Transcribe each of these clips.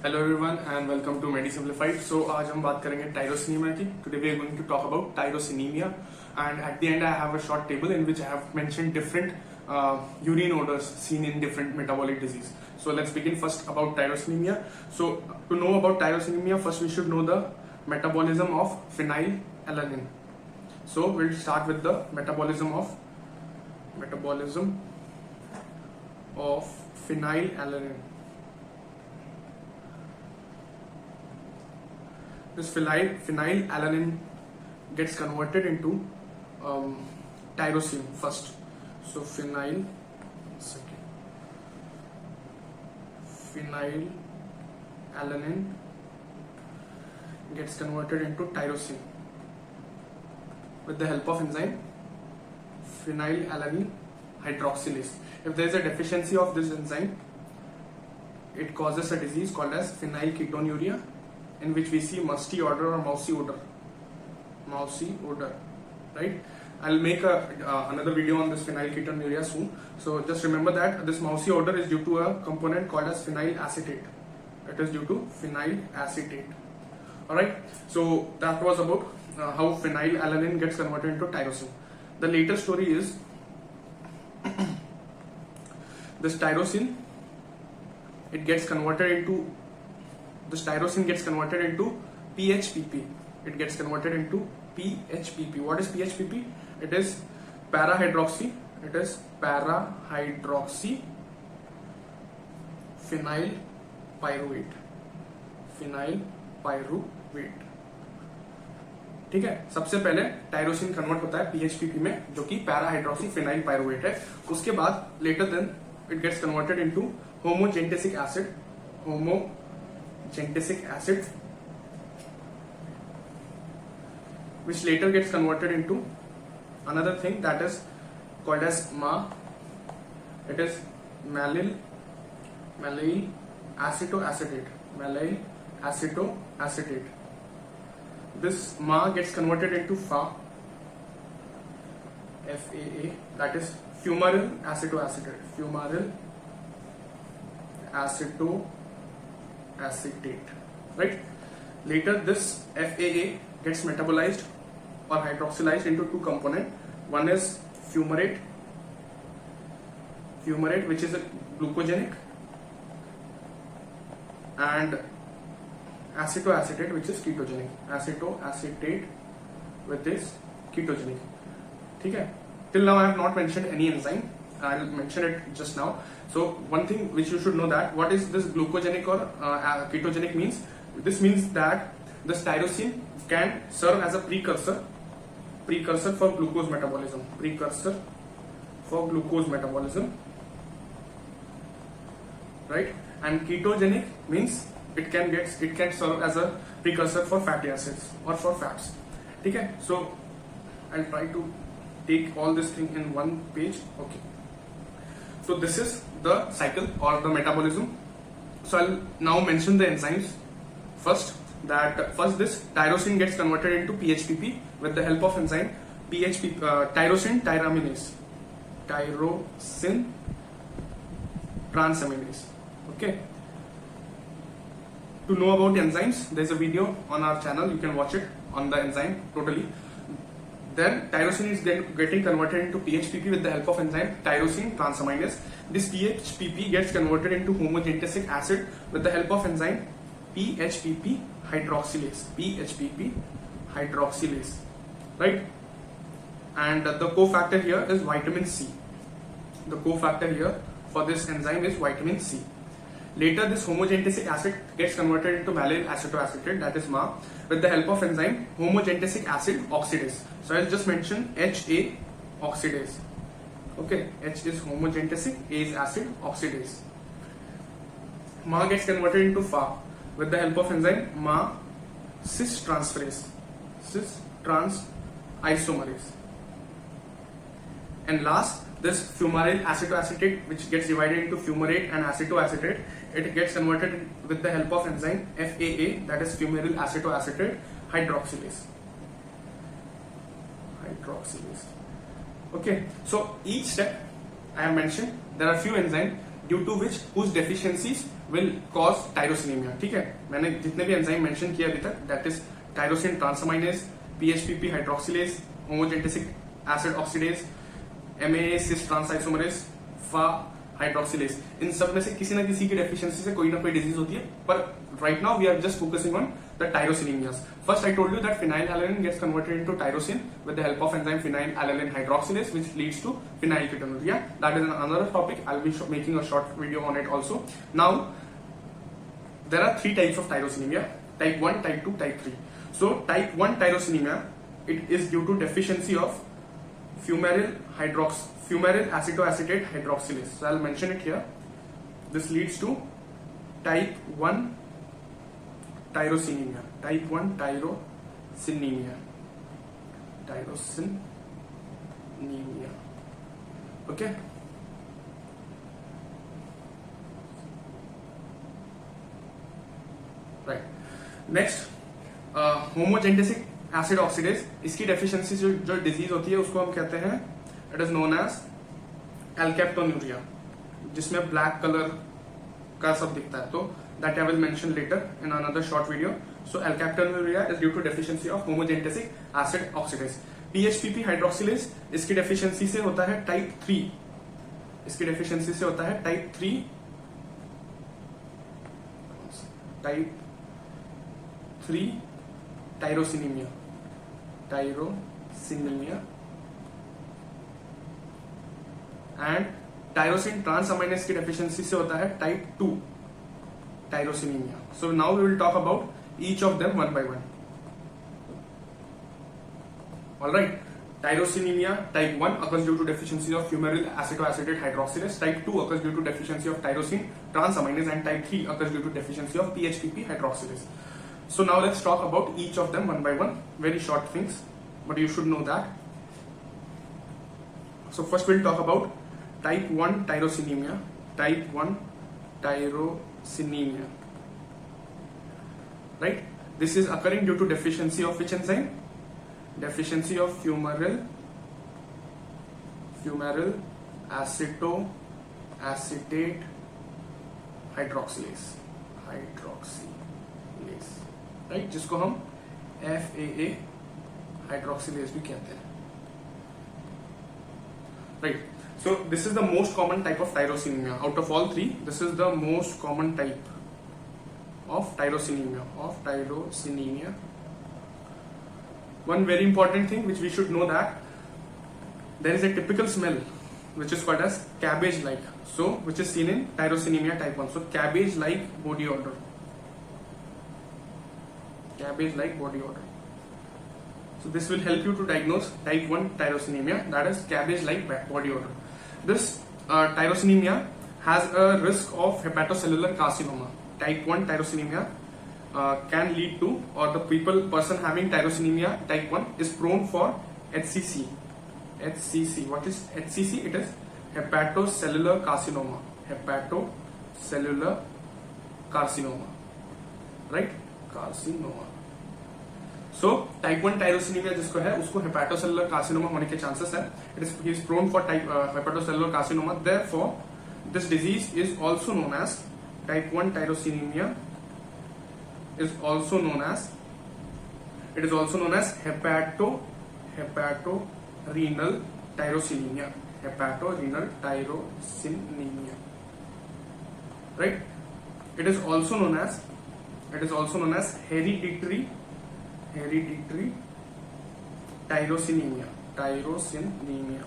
Hello everyone and welcome to Medi Simplified. So आज हम बात करेंगे टायरोसिनीमिया की. Today we are going to talk about tyrosinemia, and at the end I have a short table in which I have mentioned different urine odors seen in different metabolic disease. So let's begin first about tyrosinemia. So to know about tyrosinemia, first we should know the metabolism of phenylalanine. So we'll start with the metabolism of phenylalanine. This phenylalanine gets converted into tyrosine first. So phenylalanine gets converted into tyrosine with the help of enzyme phenylalanine hydroxylase. If there is a deficiency of this enzyme, it causes a disease called as phenylketonuria, in which we see musty odor or mousy odor, right? I'll make another video on this phenylketonuria soon. So just remember that this mousy odor is due to a component called as phenyl acetate. It is due to phenyl acetate. Alright, so that was about how phenylalanine gets converted into tyrosine. The later story is this tyrosine gets converted into PHPP. It gets converted into PHPP. What is PHPP? It is para-hydroxy phenyl pyruvate. ठीक है, सबसे पहले tyrosine convert होता है PHPP में, जो कि पैराहाइड्रोक्सी phenyl pyruvate है. उसके बाद later then it gets converted into homogentisic acid, which later gets converted into another thing that is called as MA. It is mallyl acetoacetate. This MA gets converted into FAA, that is fumaryl acetoacetate, right? Later this FAA gets metabolized or hydroxylized into two components. One is fumarate, which is a glucogenic, and acetoacetate, which is ketogenic. Acetoacetate with this ketogenic. ठीक है? Till now I have not mentioned any enzyme. I'll mention it just now. So one thing which you should know, that what is this glucogenic or ketogenic means? This means that this tyrosine can serve as a precursor for glucose metabolism. Right? And ketogenic means it can serve as a precursor for fatty acids or for fats. Okay? So I'll try to take all this thing in one page. Okay. So this is the cycle or the metabolism. So I'll now mention the enzymes. First this tyrosine gets converted into PHPP with the help of enzyme tyrosine transaminase. Okay. To know about enzymes, there's a video on our channel. You can watch it on the enzyme totally. Then tyrosine is getting converted into PHPP with the help of enzyme tyrosine transaminase. This PHPP gets converted into homogenetic acid with the help of enzyme PHPP hydroxylase. Right? And the cofactor here is vitamin C. The cofactor here for this enzyme is vitamin C. Later this homogenetic acid gets converted into mallyl acetoacetate, that is MA, with the help of enzyme homogenetic acid oxidase. So I'll just mention HA oxidase. Okay, H is homogenetic, A is acid oxidase. MA gets converted into FA with the help of enzyme MA cis transisomerase. And last, this fumaryl acetoacetate, which gets divided into fumarate and acetoacetate, it gets converted with the help of enzyme FAA, that is fumaryl acetoacetate hydroxylase. Okay, so each step I have mentioned, there are few enzymes due to which whose deficiencies will cause tyrosinemia. ठीक है, मैंने जितने भी enzyme mention किया अभी तक, that is tyrosine transaminase, PHPP hydroxylase, homogentisic acid oxidase, MAA cis trans isomerase, फा hydroxylase, इन सब में से किसी ना किसी की डेफिशिएंसी से कोई ना कोई डिजीज होती है. पर right now we are just focusing on the tyrosinemias. First I told you that phenylalanine gets converted into tyrosin with the help of enzyme phenylalanine hydroxylase, which leads to phenylketonuria. That is another topic. I'll be making a short video on it also. Now there are three types of tyrosinemia: type 1, type 2, type 3. So type 1 tyrosinemia, it is due to deficiency of fumaryl acetoacetate hydroxylase. So I'll mention it here. This leads to type 1 tyrosinemia. Type 1 tyrosinemia. Tyrosinemia. Okay. Right. Next, homogenetic acid oxidase. इसकी deficiency जो disease होती है उसको हम कहते हैं, it is known as एल्केप्टोन्यूरिया, जिसमें black colour का सब दिखता है. तो that I will mention later in another short video. So alkaptonuria is due to deficiency of homogenetic acid oxidase. PHPP hydroxylase, इसकी डेफिशिएंसी से होता है टाइप 3. इसकी डेफिशिएंसी से होता है टाइप 3 टायरोसिनीमिया. एंड टायरोसिन ट्रांसअमाइनेज की डेफिशिएंसी से होता है type 2 tyrosinemia. So now we will talk about each of them one by one. Alright, tyrosinemia type 1 occurs due to deficiency of fumaryl acetoacetate hydroxylase, type 2 occurs due to deficiency of tyrosine transaminase, and type 3 occurs due to deficiency of PHPP hydroxylase. So now let's talk about each of them one by one, very short things, but you should know that. So first we'll talk about type 1 tyrosinemia. Type 1 tyrosinemia, right? This is occurring due to deficiency of which enzyme? Deficiency of fumaryl acetoacetate hydroxylase, right? जिसको हम FAA hydroxylase भी कहते हैं, right? So this is the most common type of tyrosinemia. Out of all three, this is the most common type of tyrosinemia. One very important thing which we should know, that there is a typical smell which is called as cabbage-like. So which is seen in tyrosinemia type 1. So cabbage-like body odor. So this will help you to diagnose type 1 tyrosinemia, that is cabbage-like body odor. This tyrosinemia has a risk of hepatocellular carcinoma. Type 1 tyrosinemia can lead to, or the person having tyrosinemia type 1 is prone for HCC. What is HCC? It is hepatocellular carcinoma. Right? Carcinoma. So type 1 tyrosinemia जिसको है उसको hepatocellular carcinoma होने के chances है. He is prone for hepatocellular carcinoma. Therefore, this disease is also known as type 1 tyrosinemia. Is also known as hepatorenal tyrosinemia. Right? It is also known as hereditary tyrosinemia.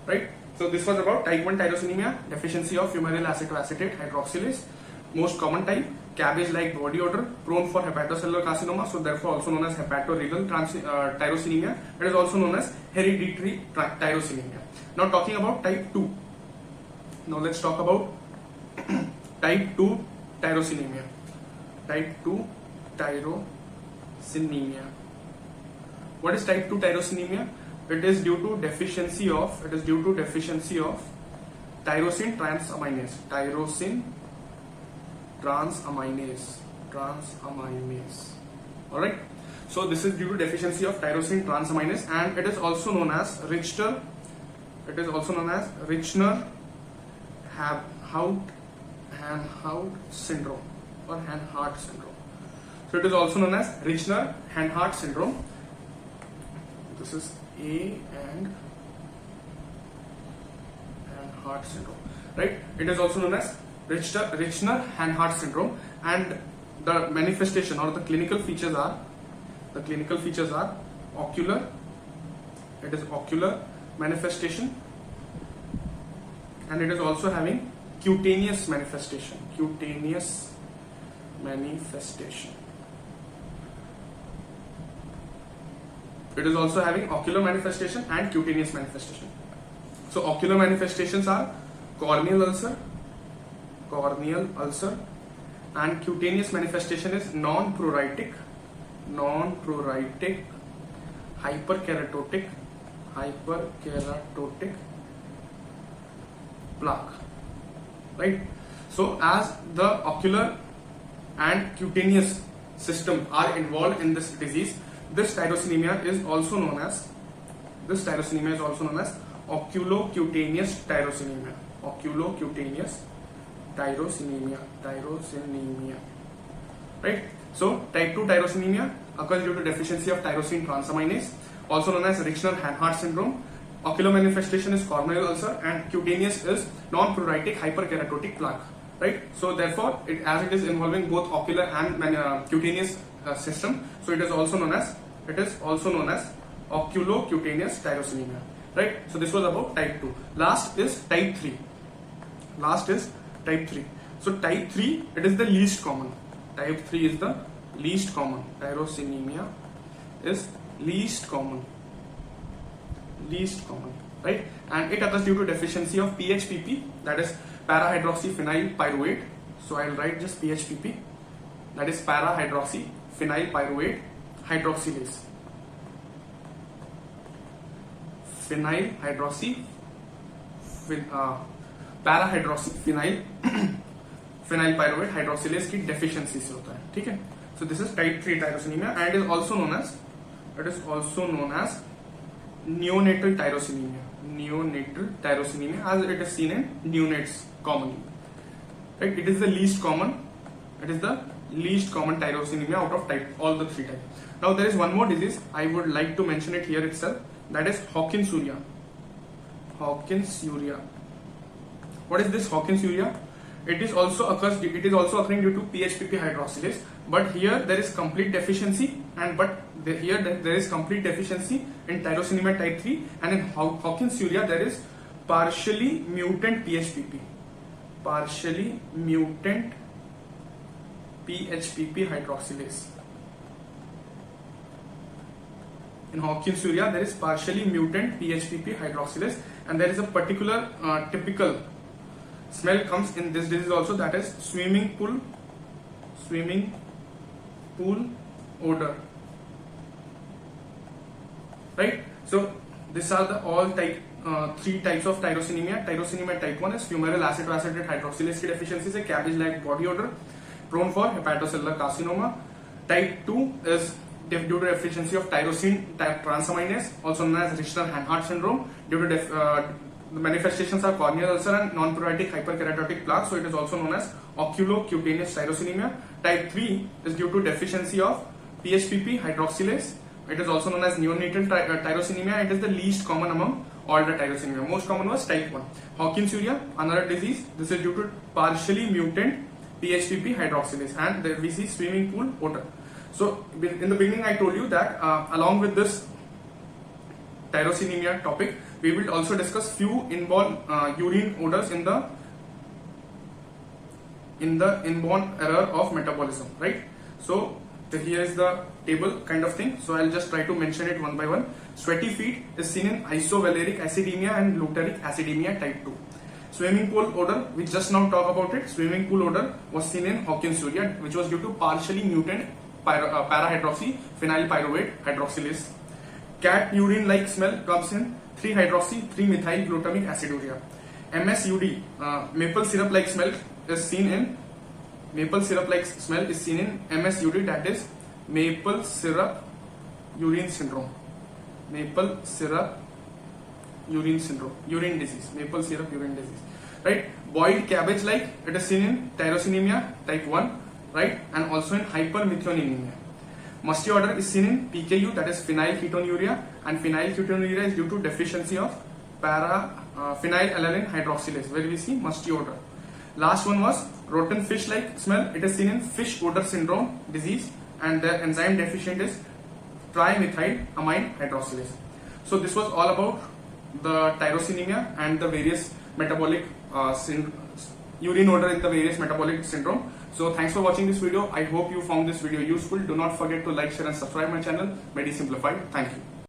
Right? So this was about type 1 tyrosinemia, deficiency of fumaryl acetoacetate hydroxylase, most common type, cabbage-like body odor, prone for hepatocellular carcinoma, so therefore also known as hepatorenal tyrosinemia. It is also known as hereditary tyrosinemia. Now talking about type 2. Now let's talk about type 2 tyrosinemia. What is type 2 tyrosinemia? It is due to deficiency of tyrosine transaminase. Alright, so this is due to deficiency of tyrosine transaminase, and it is also known as Richner Hanhart syndrome or Hanhart syndrome. So it is also known as Richner-Hanhart syndrome. This is A and Hanhart syndrome, right? It is also known as Richner-Hanhart syndrome, and the manifestation or the clinical features are ocular. It is ocular manifestation, and it is also having cutaneous manifestation. It is also having ocular manifestation and cutaneous manifestation. So ocular manifestations are corneal ulcer, and cutaneous manifestation is non-pruritic, hyperkeratotic plaque, right? So as the ocular and cutaneous system are involved in this disease, this tyrosinemia is also known as oculocutaneous tyrosinemia. Right? So type 2 tyrosinemia occurs due to deficiency of tyrosine transaminase, also known as Richner-Hanhart syndrome. Ocular manifestation is corneal ulcer, and cutaneous is non-pruritic hyperkeratotic plaque. Right? So therefore, as it is involving both ocular and cutaneous system, so it is also known as oculocutaneous tyrosinemia. Right? So this was about type 2. Last is type 3. So type 3, it is the least common. Type 3 is the least common. Tyrosinemia is least common, right? And it occurs due to deficiency of PHPP, that is para-hydroxyphenyl pyruvate. So I'll write just PHPP, that is para-hydroxyphenyl pyruvate hydroxylase. Phenyl pyruvate hydroxylase की deficiency से होता है, ठीक है? So this is type 3 tyrosinemia, and it is also known as neonatal tyrosinemia, as it is seen in neonates commonly. Right? It is the least common tyrosinemia out of all the 3 types. Now there is one more disease I would like to mention it here itself, that is Hawkinsuria. What is this Hawkinsuria? It is also occurring due to PHPP hydroxylase, but here there is complete deficiency, here there is complete deficiency in tyrosinemia type 3, and in Hawkinsuria there is partially mutant PHPP hydroxylase. In Hawkinsuria there is partially mutant PHPP hydroxylase, and there is a particular typical smell comes in this disease also, that is swimming pool odor. Right? So these are the all 3 types of tyrosinemia. Tyrosinemia type 1 is fumarate acetoacetate hydroxylase की deficiency से cabbage like body odor, prone for hepatocellular carcinoma. Type 2 is due to deficiency of tyrosine transaminase, also known as Richner-Hanhart syndrome. Due to the manifestations are corneal ulcer and non-pruritic hyperkeratotic plaque, so it is also known as oculocutaneous tyrosinemia. Type 3 is due to deficiency of PHPP hydroxylase. It is also known as neonatal tyrosinemia. It is the least common among all the tyrosinemia. Most common was type 1. Hawkinsuria, another disease. This is due to partially mutant PHPP hydroxylase, and there we see swimming pool odor. So in the beginning I told you that along with this tyrosinemia topic, we will also discuss few inborn urine odors in the inborn error of metabolism, right? So here is the table kind of thing, so I'll just try to mention it one by one. Sweaty feet is seen in isovaleric acidemia and glutaric acidemia type 2. Swimming pool odor, we just now talk about it. Swimming pool odor was seen in Hawkinsuria, which was due to partially mutant para-hydroxyphenyl pyruvate hydroxylase. Cat urine like smell comes in 3-hydroxy-3-methyl glutamic aciduria. MSUD, maple syrup like smell is seen in MSUD, that is maple syrup urine syndrome. Urine disease, right? Boiled cabbage like, it is seen in tyrosinemia type 1, right, and also in hypermethionemia. Musty odor is seen in PKU, that is phenylketonuria, and phenylketonuria is due to deficiency of phenylalanine hydroxylase, where we see musty odor. Last one was rotten fish like smell. It is seen in fish odor syndrome disease, and the enzyme deficient is trimethylamine hydroxylase. So this was all about the tyrosinemia and the various metabolic urine odor in the various metabolic syndrome. So thanks for watching this video. I hope you found this video useful. Do not forget to like, share and subscribe my channel, Medi Simplified. Thank you.